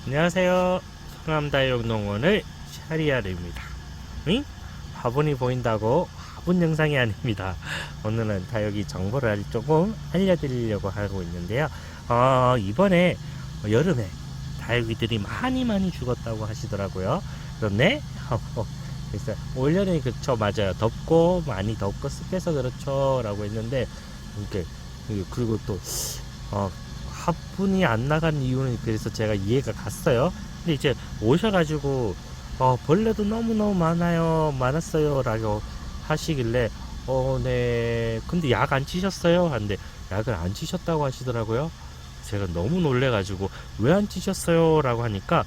안녕하세요. 성남다육농원의 샤리아르입니다. 응? 화분이 보인다고 화분 영상이 아닙니다. 오늘은 다육이 정보를 조금 알려드리려고 하고 있는데요. 이번에 여름에 다육이들이 많이 죽었다고 하시더라고요. 그렇네? 그래서 올여름이 그쵸, 맞아요. 덥고 많이 덥고 습해서 그렇죠 라고 했는데, 이렇게 그리고 또 화분이 안 나간 이유는 그래서 제가 이해가 갔어요. 근데 이제 오셔가지고 벌레도 너무너무 많았어요 라고 하시길래 네, 근데 약 안 치셨어요? 하는데 약을 안 치셨다고 하시더라고요. 제가 너무 놀래가지고 왜 안 치셨어요? 라고 하니까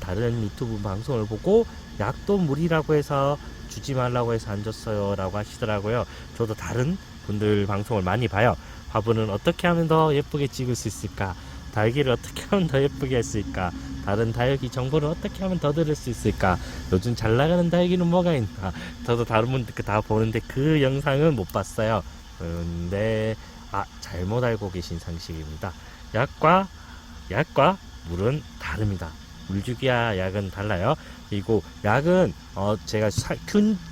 다른 유튜브 방송을 보고 약도 물이라고 해서 주지 말라고 해서 안 줬어요 라고 하시더라고요. 저도 다른 분들 방송을 많이 봐요. 화분은 어떻게 하면 더 예쁘게 찍을 수 있을까? 다육이를 어떻게 하면 더 예쁘게 할 수 있을까? 다른 다육이 정보를 어떻게 하면 더 들을 수 있을까? 요즘 잘 나가는 다육이는 뭐가 있나? 저도 다른 분들 다 보는데 그 영상은 못 봤어요. 근데 잘못 알고 계신 상식입니다. 약과 물은 다릅니다. 물주기와 약은 달라요. 그리고 약은 제가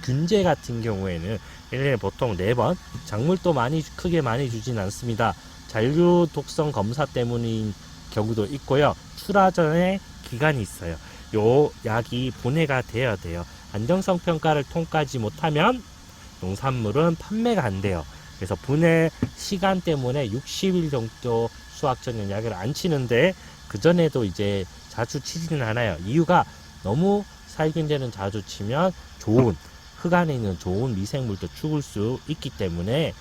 균제 같은 경우에는 1년에 보통 4번, 작물도 크게 많이 주진 않습니다. 잔류 독성 검사 때문인 경우도 있고요. 출하 전에 기간이 있어요. 요 약이 분해가 되어야 돼요. 안정성 평가를 통과하지 못하면 농산물은 판매가 안 돼요. 그래서 분해 시간 때문에 60일 정도 수확 전에 약을 안 치는데, 그전에도 이제 자주 치지는 않아요. 이유가 너무 살균제는 자주 치면 흙 안에 있는 좋은 미생물도 죽을 수 있기 때문에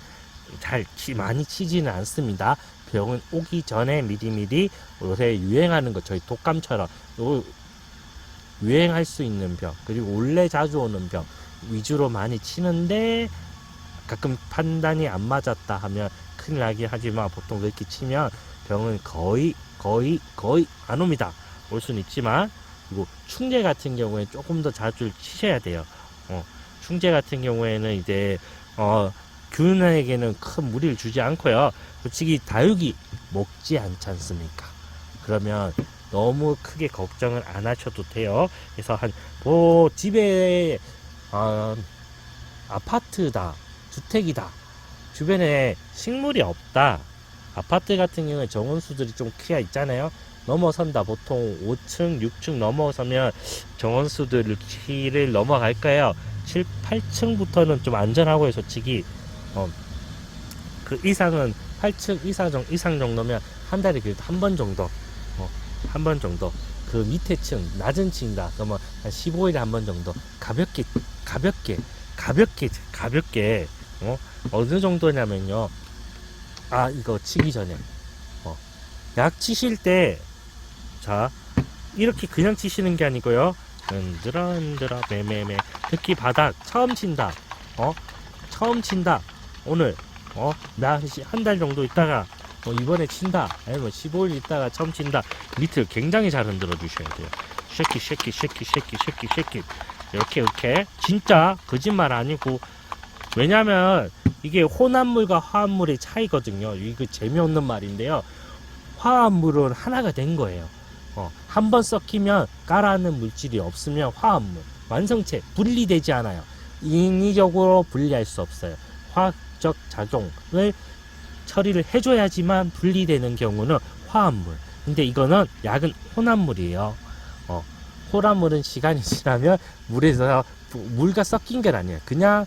많이 치지는 않습니다. 병은 오기 전에 미리미리 요새 유행하는 거, 저희 독감처럼 유행할 수 있는 병, 그리고 원래 자주 오는 병 위주로 많이 치는데, 가끔 판단이 안 맞았다 하면 큰일 나긴 하지만 보통 그렇게 치면 병은 거의 안 옵니다. 올 수는 있지만, 그리고 충제 같은 경우에 조금 더 자주 치셔야 돼요. 충제 같은 경우에는 이제 균에게는 큰 무리를 주지 않고요. 솔직히 다육이 먹지 않지 않습니까? 그러면 너무 크게 걱정을 안 하셔도 돼요. 그래서 집에 아파트다, 주택이다, 주변에 식물이 없다, 아파트 같은 경우에 정원수들이 좀 키가 있잖아요. 넘어선다. 보통 5층, 6층 넘어서면 정원수들 키를 넘어갈 거예요. 7, 8층부터는 좀 안전하고요, 솔직히. 그 이상은 8층 이상 정도면 한 달에 그래도 한 번 정도, 그 밑에 층, 낮은 층이다. 그러면 한 15일에 한 번 정도 가볍게, 어느 정도냐면요. 이거 치기 전에 약 치실 때, 이렇게 그냥 치시는 게 아니고요. 흔들어 매매매. 특히 바닥 처음 친다. 오늘 한 달 정도 있다가 이번에 친다. 아니면 15일 있다가 처음 친다. 밑을 굉장히 잘 흔들어 주셔야 돼요. 쉐키. 이렇게 진짜 거짓말 아니고. 왜냐면 이게 혼합물과 화합물의 차이거든요. 이거 재미없는 말인데요. 화합물은 하나가 된 거예요. 한번 섞이면 가라앉는 물질이 없으면 화합물, 완성체, 분리되지 않아요. 인위적으로 분리할 수 없어요. 화학적 작용을 처리를 해줘야지만 분리되는 경우는 화합물. 근데 이거는 약은 혼합물이에요. 혼합물은 시간이 지나면 물에서 물과 섞인 게 아니에요. 그냥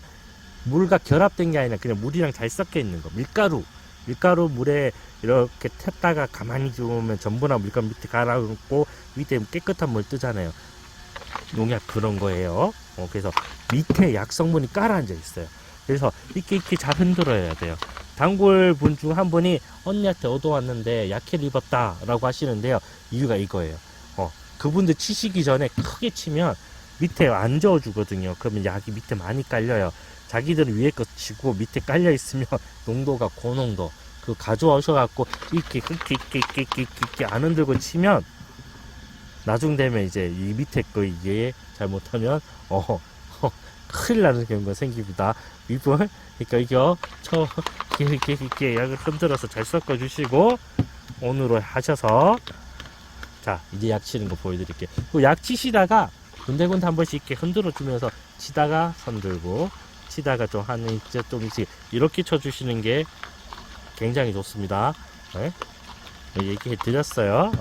물과 결합된 게 아니라 그냥 물이랑 잘 섞여 있는 거. 밀가루 물에 이렇게 탔다가 가만히 두면 전부나 밀가루 밑에 가라앉고 밑에 깨끗한 물 뜨잖아요. 농약 그런 거예요. 그래서 밑에 약 성분이 깔아앉아 있어요. 그래서 이렇게 잘 흔들어야 돼요. 단골 분 중 한 분이 언니한테 얻어왔는데 약해를 입었다 라고 하시는데요. 이유가 이거예요. 그분들 치시기 전에 크게 치면 밑에 안 저어주거든요. 그러면 약이 밑에 많이 깔려요. 자기들은 위에 거 치고 밑에 깔려 있으면 농도가 고농도, 그 가져오셔갖고 이렇게 안 흔들고 치면 나중 되면 이제 이 밑에 거 이게 잘못하면 큰일 나는 경우가 생깁니다. 그러니까 이거 이렇게 약을 흔들어서 잘 섞어 주시고, 온으로 하셔서, 자, 이제 약 치는 거 보여드릴게요. 그 약 치시다가 군데군데 한 번씩 이렇게 흔들어 주면서 치다가 손 들고, 치다가 좀 한, 조금씩 이렇게 쳐주시는 게 굉장히 좋습니다. 네? 얘기해 드렸어요.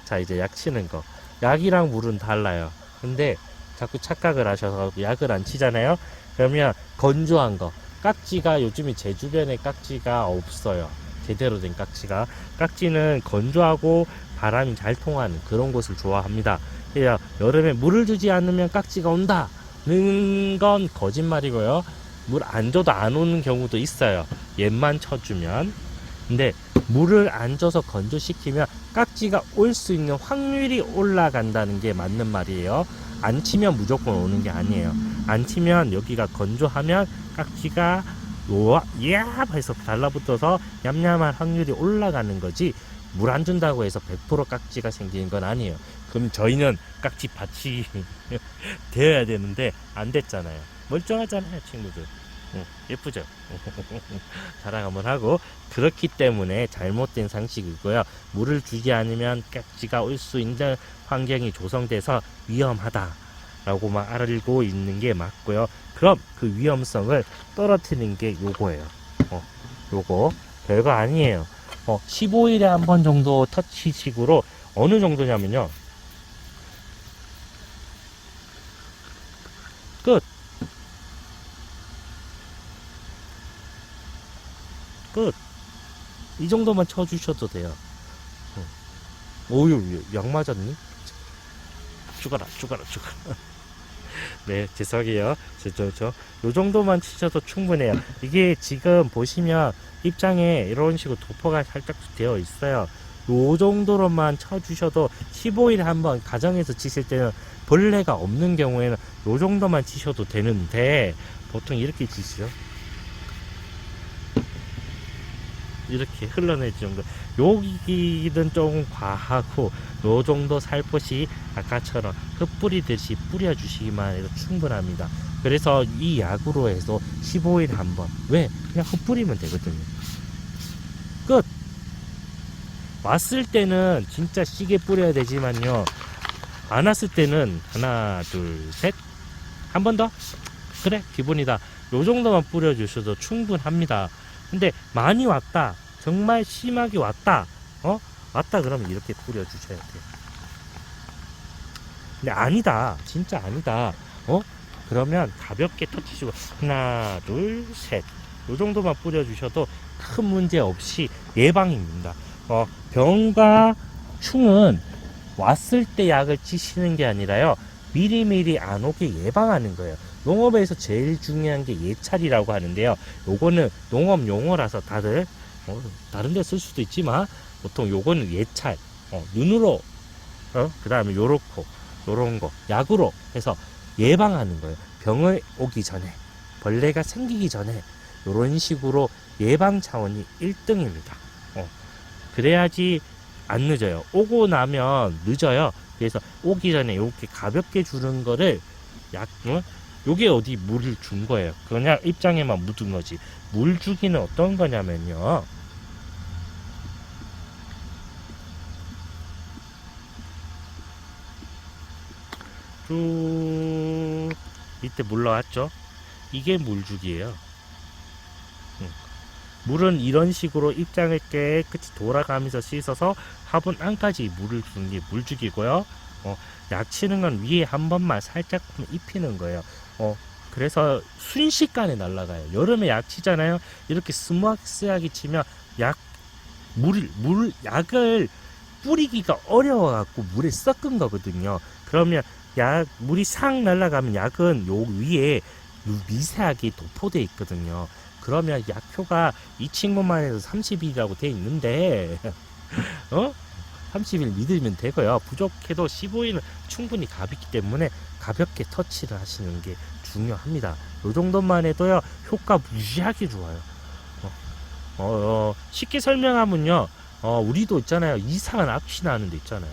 자, 이제 약 치는 거. 약이랑 물은 달라요. 근데 자꾸 착각을 하셔서 약을 안 치잖아요. 그러면 건조한 거. 깍지가 요즘에 제 주변에 깍지가 없어요. 제대로 된 깍지가. 깍지는 건조하고 바람이 잘 통하는 그런 곳을 좋아합니다. 그래서 여름에 물을 주지 않으면 깍지가 온다는 건 거짓말이고요. 물 안 줘도 안 오는 경우도 있어요. 얘만 쳐주면. 근데 물을 안 줘서 건조시키면 깍지가 올 수 있는 확률이 올라간다는 게 맞는 말이에요. 안 치면 무조건 오는 게 아니에요. 안 치면 여기가 건조하면 깍지가 야 해서 달라붙어서 얌얌한 확률이 올라가는 거지, 물 안 준다고 해서 100% 깍지가 생기는 건 아니에요. 그럼 저희는 깍지 밭이 되어야 되는데 안 됐잖아요. 멀쩡하잖아요, 친구들. 예쁘죠? 자랑 한번 하고. 그렇기 때문에 잘못된 상식이고요. 물을 주지 않으면 깍지가 올 수 있는 환경이 조성돼서 위험하다라고만 알고 있는 게 맞고요. 그럼 그 위험성을 떨어뜨리는 게 요거예요. 요거 별거 아니에요. 15일에 한 번 정도 터치식으로, 어느 정도냐면요, 끝. 이 정도만 쳐주셔도 돼요. 오유, 약 맞았니? 죽어라. 네, 죄송해요. 요 정도만 치셔도 충분해요. 이게 지금 보시면 입장에 이런 식으로 도포가 살짝 되어 있어요. 요 정도로만 쳐주셔도 15일에 한번 가정에서 치실 때는 벌레가 없는 경우에는 요 정도만 치셔도 되는데, 보통 이렇게 치시죠. 이렇게 흘러내릴 정도. 여기는 좀 과하고, 요 정도 살포시 아까처럼 흩뿌리듯이 뿌려주시기만 해도 충분합니다. 그래서 이 약으로 해서 15일에 한번, 왜? 그냥 흩뿌리면 되거든요. 끝! 왔을 때는 진짜 시게 뿌려야 되지만요, 안 왔을 때는 하나, 둘, 셋, 한 번 더? 그래, 기본이다. 요 정도만 뿌려주셔도 충분합니다. 근데 많이 왔다, 정말 심하게 왔다, 왔다 그러면 이렇게 뿌려주셔야 돼요. 근데 아니다, 진짜 아니다, 그러면 가볍게 터치시고 하나, 둘, 셋, 요 정도만 뿌려주셔도 큰 문제 없이 예방입니다. 병과 충은 왔을 때 약을 치시는 게 아니라요, 미리미리 안 오게 예방하는 거예요. 농업에서 제일 중요한 게 예찰이라고 하는데요. 요거는 농업 용어라서 다들 다른 데 쓸 수도 있지만 보통 요거는 예찰, 눈으로, 그 다음에 요런 거 약으로 해서 예방하는 거예요. 병을 오기 전에, 벌레가 생기기 전에 요런 식으로 예방 차원이 1등입니다. 그래야지 안 늦어요. 오고 나면 늦어요. 그래서 오기 전에 이렇게 가볍게 주는 거를 요게 어디 물을 준 거예요. 그냥 입장에만 묻은 거지. 물 주기는 어떤 거냐면요, 쭉 밑에 물 나왔죠? 이게 물주기예요. 물은 이런 식으로 입장을 깨끗이 돌아가면서 씻어서 화분 안까지 물을 주는 게 물주기고요. 약 치는 건 위에 한 번만 살짝 입히는 거예요. 그래서 순식간에 날아가요. 여름에 약 치잖아요. 이렇게 스무스하게 치면 약을 뿌리기가 어려워갖고 물에 섞은 거거든요. 그러면 물이 싹 날아가면 약은 요 위에 미세하게 도포되어 있거든요. 그러면 약효가 이 친구만 해도 30일이라고 돼 있는데 30일 믿으면 되고요. 부족해도 15일은 충분히 가볍기 때문에 가볍게 터치를 하시는 게 중요합니다. 요 정도만 해도요, 효과 무지하게 좋아요. 쉽게 설명하면요, 우리도 있잖아요, 이상한 악취 나는 데 있잖아요.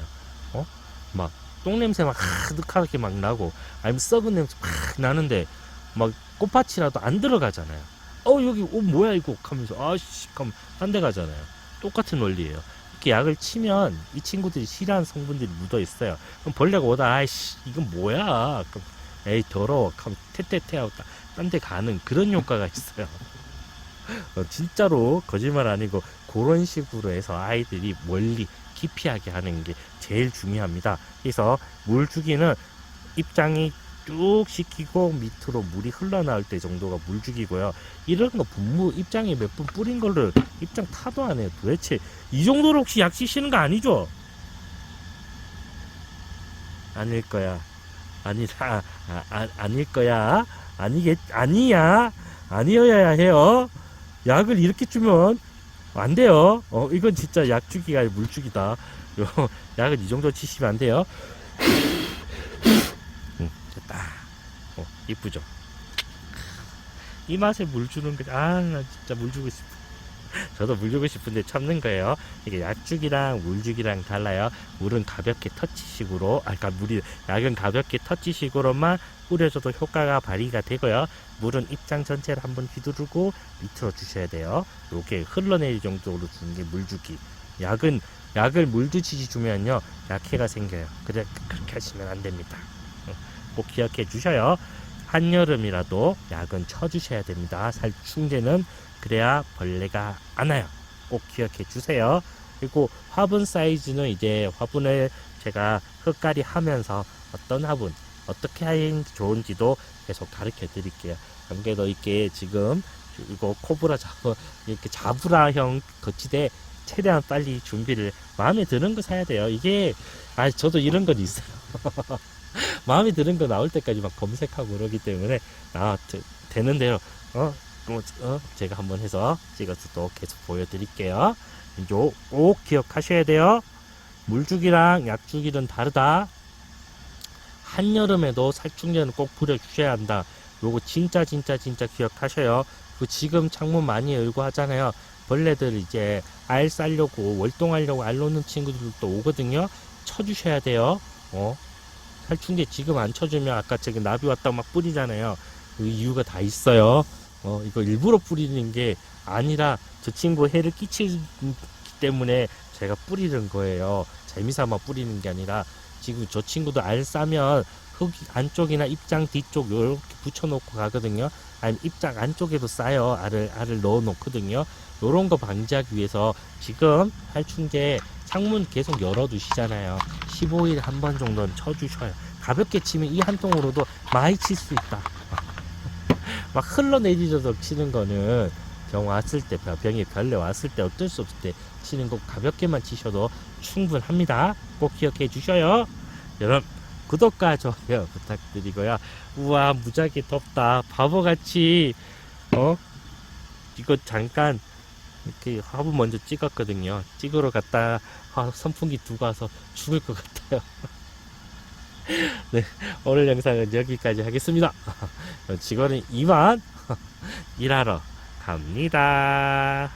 막 똥냄새 막 가득하게 막 나고, 아니면 썩은 냄새 막 나는데 막 꽃밭이라도 안 들어가잖아요. 여기 뭐야 이거 하면서 아씨 하면 딴 데 가잖아요. 똑같은 원리예요. 이렇게 약을 치면 이 친구들이 싫어하는 성분들이 묻어 있어요. 그럼 벌레가 오다 아이씨 이건 뭐야? 그럼 에이 더러워. 하면 퇴퇴퇴하고 딴 데 가는 그런 효과가 있어요. 진짜로 거짓말 아니고 그런 식으로 해서 아이들이 멀리 기피하게 하는 게 제일 중요합니다. 그래서 물 주기는 입장이 쭉 식히고 밑으로 물이 흘러나올 때 정도가 물 주기고요. 이런 거 분무 입장에 몇 번 뿌린 거를 입장 타도 안 해요. 도대체 이 정도로 혹시 약 치시는 거 아니죠? 아닐 거야. 아니다. 아닐 거야. 아니야. 아니어야 해요. 약을 이렇게 주면 안 돼요. 이건 진짜 약 주기가 아니라 물 주기다. 약을 이 정도 치시면 안 돼요. 됐다. 이쁘죠? 이 맛에 물 주는 거, 나 진짜 물 주고 싶어. 저도 물 주고 싶은데 참는 거예요. 이게 약죽이랑 물죽이랑 달라요. 물은 가볍게 터치식으로, 약은 가볍게 터치식으로만 뿌려줘도 효과가 발휘가 되고요. 물은 입장 전체를 한번 휘두르고 밑으로 주셔야 돼요. 요게 흘러내릴 정도로 주는 게 물주기. 약을 물주듯이 주면요, 약해가 생겨요. 그래, 그렇게 하시면 안 됩니다. 꼭 기억해 주셔요. 한여름이라도 약은 쳐주셔야 됩니다. 살충제는 그래야 벌레가 안 와요. 꼭 기억해 주세요. 그리고 화분 사이즈는 이제 화분을 제가 흙갈이 하면서 어떤 화분 어떻게 하는 게 좋은지도 계속 가르쳐 드릴게요. 안 그래도 이렇게 지금 이거 코브라 이렇게 자브라형 거치대 최대한 빨리 준비를 마음에 드는 거 사야 돼요. 이게 저도 이런 건 있어요. 마음에 드는 거 나올 때까지 막 검색하고 그러기 때문에 되는 대로 제가 한번 해서 찍어서 또 계속 보여드릴게요. 요 꼭 기억하셔야 돼요. 물주기랑 약주기는 다르다. 한여름에도 살충제는 꼭 뿌려주셔야 한다. 요거 진짜 기억하셔요. 지금 창문 많이 열고 하잖아요. 벌레들 이제 알 싸려고 월동하려고 알 놓는 친구들도 오거든요. 쳐주셔야 돼요. 살충제 지금 안 쳐주면 아까 저기 나비 왔다고 막 뿌리잖아요. 그 이유가 다 있어요. 이거 일부러 뿌리는 게 아니라 저 친구 해를 끼치기 때문에 제가 뿌리는 거예요. 재미삼아 뿌리는 게 아니라 지금 저 친구도 알 싸면 흙 안쪽이나 입장 뒤쪽 이렇게 붙여놓고 가거든요. 아니면 입장 안쪽에도 싸요. 알을 넣어 놓거든요. 요런 거 방지하기 위해서 지금 살충제 창문 계속 열어 두시잖아요. 15일 한 번 정도는 쳐주셔요. 가볍게 치면 이 한 통으로도 많이 칠 수 있다. 막 흘러내리도록 치는 거는 병이 별내 왔을 때 어쩔 수 없을 때 치는 거 가볍게만 치셔도 충분합니다. 꼭 기억해 주셔요. 여러분 구독과 좋아요 부탁드리고요. 우와 무지하게 덥다. 바보같이 이거 잠깐 이렇게 화분 먼저 찍었거든요. 찍으러 갔다 선풍기 두고 와서 죽을 것 같아요. 네, 오늘 영상은 여기까지 하겠습니다. 직원은 이만 일하러 갑니다.